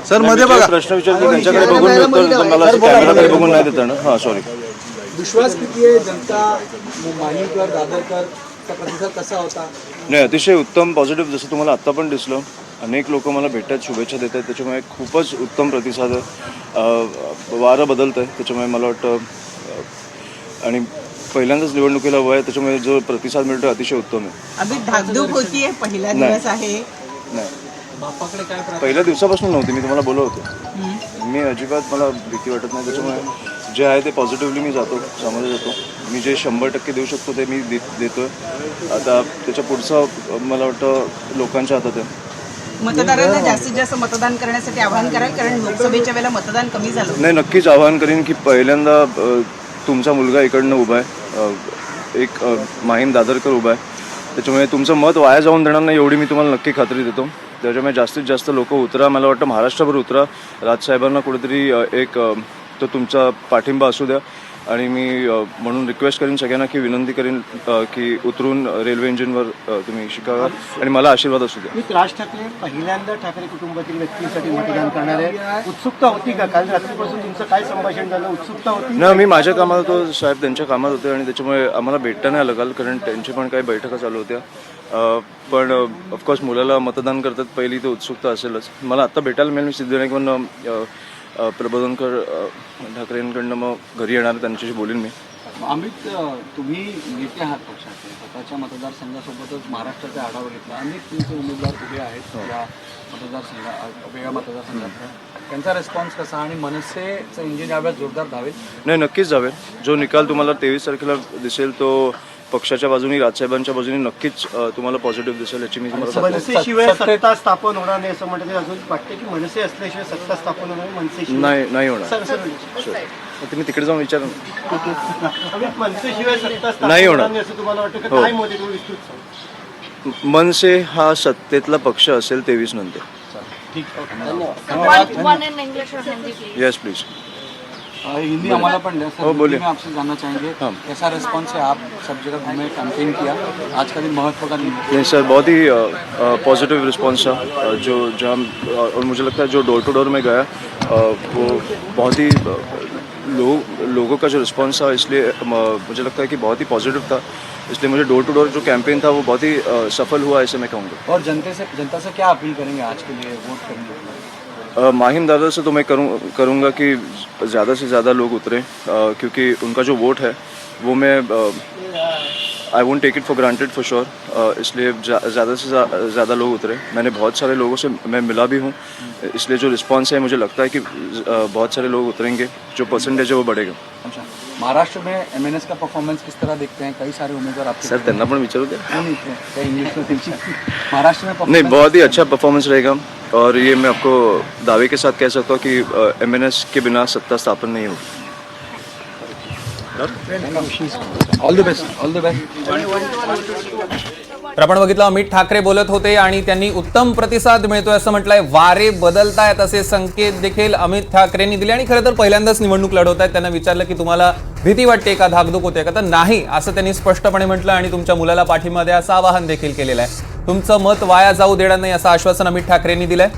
Sir मध्ये बघा प्रश्न विचारतो त्यांच्याकडे बघून देतो, मला असं कॅमेराकडे बघून नाही देता ना. हां सॉरी. विश्वास किती आहे जनता माहीमकर दादरकरचा प्रतिसाद कसा होता? नाही, अतिशय उत्तम पॉझिटिव्ह. जसं तुम्हाला आत्ता पण दिसलं, अनेक लोक मला भेटतात, शुभेच्छा देत आहेत, त्याच्यामुळे खूपच उत्तम प्रतिसाद आहे. वारं बदलत आहे, त्याच्यामुळे मला वाटतं आणि पहिल्यांदाच निवडणुकीला वय, त्याच्यामुळे जो प्रतिसाद मिळतो अतिशय उत्तम आहे. अभी धाकधूक होतीये, पहिला दिवस आहे. नाही, बापाकडे काय पहिल्या दिवसापासून नव्हती, मी तुम्हाला बोललो होतो. मी अजिबात मला भीती वाटत नाही, त्याच्यामुळे जे आहे ते पॉझिटिव्हली मी जातो, सामोरे जातो. मी जे 100% देऊ शकतो ते मी देतो आहे. आता त्याच्या पुढचं मला वाटतं लोकांच्या हातात आहे. मतदारांना जास्तीत जास्त मतदान करण्यासाठी आवाहन करा, कारण लोकसभेच्या वेळेला मतदान कमी झालं. नाही, नक्कीच आवाहन करीन की पहिल्यांदा तुमचा मुलगा इकडनं उभा आहे, एक माहीम दादरकर उभा आहे, त्याच्यामुळे तुमचं मत वाया जाऊन देणार नाही एवढी मी तुम्हाला नक्की खात्री देतो. त्याच्यामुळे जास्तीत जास्त लोक उतरा, मला वाटतं महाराष्ट्रभर उतरा. राजसाहेबांना कुठेतरी एक तो तुमचा पाठिंबा असू द्या. आणि मी म्हणून रिक्वेस्ट करीन सगळ्यांना की विनंती करीन की उतरून रेल्वे इंजिनवर तुम्ही शिकावा आणि मला आशीर्वाद असू द्या. राज ठाकरे पहिल्यांदा ठाकरे कुटुंबातील व्यक्तींसाठी मतदान करणार आहे, उत्सुकता होती का? काल रात्रीपासून तुमचं काय संभाषण झालं? उत्सुकता होती? नाही, मी माझ्या कामात होतो, साहेब त्यांच्या कामात होते आणि त्याच्यामुळे आम्हाला भेटता नाही आलं काल, कारण त्यांची पण काही बैठका चालू होत्या. पण ऑफकोर्स मुलाला मतदान करतात, पहिली तर उत्सुकता असेलच. मला आत्ता भेटायला मिळेल. मी सिद्धिविनायकवरून प्रबोधनकर ठाकरेंकडनं मग घरी येणार, त्यांच्याशी बोलेन मी. अमित, तुम्ही नेते आहात पक्षाचे, स्वतःच्या मतदारसंघासोबतच महाराष्ट्राचा आढावा घेतला. अनेक तुमचे उमेदवार उभे आहेत या वेगळ्या मतदारसंघात. त्यांचा रिस्पॉन्स कसा आणि मनसेचं इंजिन यावेळेस जोरदार धावेल? नाही, नक्कीच जावेल. जो निकाल तुम्हाला 23 तारखेला दिसेल तो पक्षाच्या बाजूनी, राजसाहेबांच्या बाजूनी नक्कीच तुम्हाला पॉझिटिव्ह दिसेल, याची मी तुम्हाला मनसेशिवाय सत्ता स्थापन होणार नाही असं म्हणतात. अजून वाटते की मनसे असल्याशिवाय सत्ता स्थापन होणार मनसेशिवाय नाही होणार. तुम्ही तिकडे जाऊन विचारा. मनसेशिवाय सत्ता स्थापन नाही होणार असं तुम्हाला वाटतं का? काय मत आहे तुम्ही विस्तृत? मनसे हा सत्तेतला पक्ष असेल 23 नंतर. One in English or Hindi, please. Yes please. Hindi हमारा पण लिया सर. हो, बोलिए. मैं आपसे जानना चाहेंगे हाँ. कैसा रिस्पॉन्स है? आप सब जगह घूमे, कैंपेन किया, आज का दिन महत्व का दिन है. नहीं सर, बहुत ही पॉजिटिव रिस्पांस था. जो जहाँ और मुझे लगता है जो डोर टू डोर में गया वो बहुत ही लोगों का जो रिस्पांस था, इसलिए मुझे लगता है कि बहुत ही पॉजिटिव था. इसलिए मुझे डोर टू डोर जो कैंपेन था वो बहुत ही सफल हुआ, ऐसे मैं कहूँगा. और जनता से क्या अपील करेंगे आज के लिए वोट करेंगे? माहिम दादा से तो मैं करूँगा कि ज़्यादा से ज़्यादा लोग उतरें, क्योंकि उनका जो वोट है वो मैं I won't take it for granted for sure. इसलिए ज़्यादा से ज़्यादा लोग उतरे. मैंने बहुत सारे लोगों से मैं मिला भी हूँ, इसलिए जो रिस्पांस है मुझे लगता है कि बहुत सारे लोग उतरेंगे, जो परसेंटेज है वो बढ़ेगा. अच्छा, महाराष्ट्र में एमएनएस का परफॉर्मेंस किस तरह देखते हैं? कई सारे उम्मीदवार आपके सर त्यांना पण विचारू द्या. इंग्लिश में महाराष्ट्र में नहीं, बहुत ही अच्छा परफॉर्मेंस रहेगा और ये मैं आपको दावे के साथ कह सकता हूँ कि एमएनएस के बिना सत्ता स्थापन नहीं होगी. All the best. All the best. तर आपण बघितलं अमित ठाकरे बोलत होते आणि त्यांनी उत्तम प्रतिसाद मिळतोय असं म्हटलंय. वारे बदलतायत असे संकेत देखील अमित ठाकरेंनी दिले आणि खरं तर पहिल्यांदाच निवडणूक लढवत आहेत. त्यांना विचारलं की तुम्हाला भीती वाटते का, धाकधूक होते का, तर नाही असं त्यांनी स्पष्टपणे म्हटलं आणि तुमच्या मुलाला पाठिंबा द्या असं आवाहन देखील केलेलं आहे. तुमचं मत वाया जाऊ देणार नाही असं आश्वासन अमित ठाकरेंनी दिलंय.